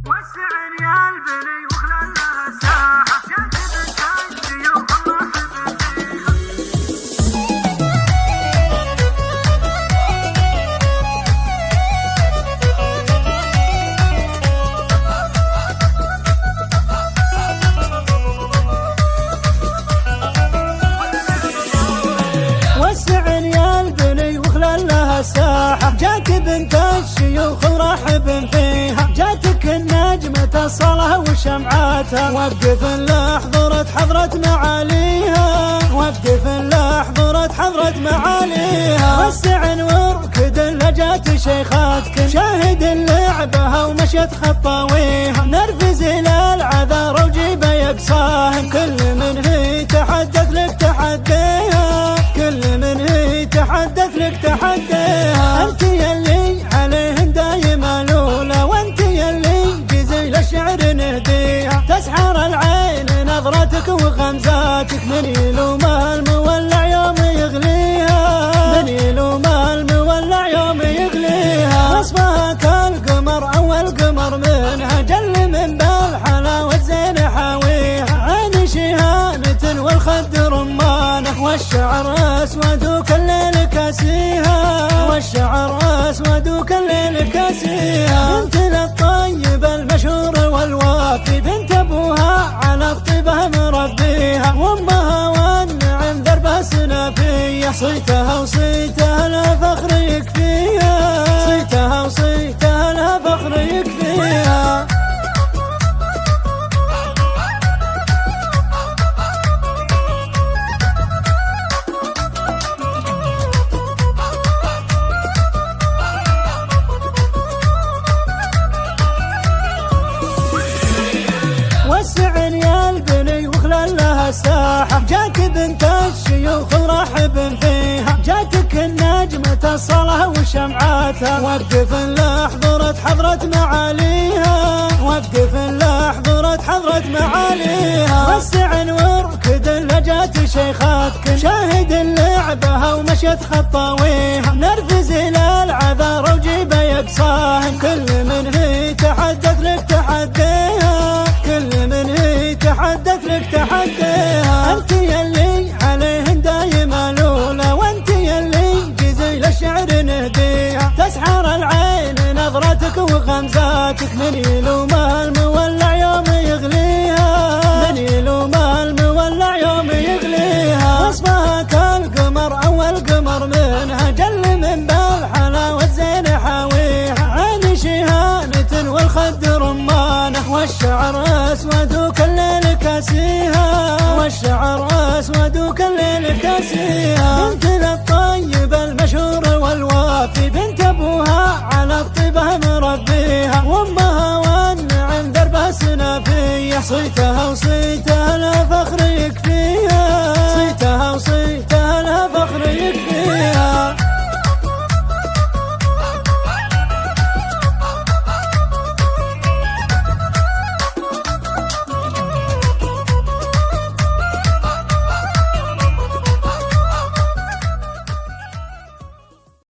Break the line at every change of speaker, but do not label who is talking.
وسع ريال بني وخلى لها ساحة جاذب التاج والله ساحة جاك بنت الشيوخ ورحب فيها، جاتك النجمة الصلاة وشمعاتها، وقف اللي حضرت معاليها، وقف اللي حضرت معاليها، وسع وركد اللي جات شيخاتك، شاهد اللعبها ومشت خطاويها، نرفز الى العذار وجيب يقصاهم، كل من هي تحدث لك تحديها، كل من هي تحدث لك تحديها، انت يلي عليهم دايما الاولى، وانت يلي جزيل الشعر نهديها، تسحر العين نظرتك وغمزاتك، من يلومها المولع يوم يغليها، من يلومها المولع يوم يغليها، وصفها كالقمر اول قمر منها، جل من بالحلاوة زين حاويها، عين شهامة والخد رمانه، والشعر اسود وكل الليل كاسيها، والشعر اسود وكل الليل كاسيها، بنت للطيب المشهور والوافي، بنت ابوها على الطيبه مربيها، وامها والنعم دربها سنافيه، صيتها وصيتها لا فخر يكفيها، صيتها وصيتها لا فخر يكفيها. وسع ريال بني وخلى لها ساحة، جاك بنت الشيوخ ورحب فيها، جاتك النجمة الصلاة وشمعاتها، وقف اللي حضرت معاليها، وقف اللي حضرت معاليها، وسع وركد اللي جات شيخاتك، شاهد اللعبها ومشت خطاويها، نرفز الى العذار وجيب يقصاهم، كل من هي تحدث لك تحديها، كل من هي تحدث لك تحديها، انت يلي عليهم دايما الاولى، وانت يلي جزيل الشعر نهديها، تسحر العين نظرتك وغمزاتك، من يلومها المولع يوم يغليها، من يلومها المولع يوم يغليها، وصفها كالقمر اول قمر منها، جل من بالحلاوة زين حاويها، عين شهامة والخد رمانه، والشعر اسود وكل الليل كاسيها، والشعر اسود وكل الليل كاسيها، بنت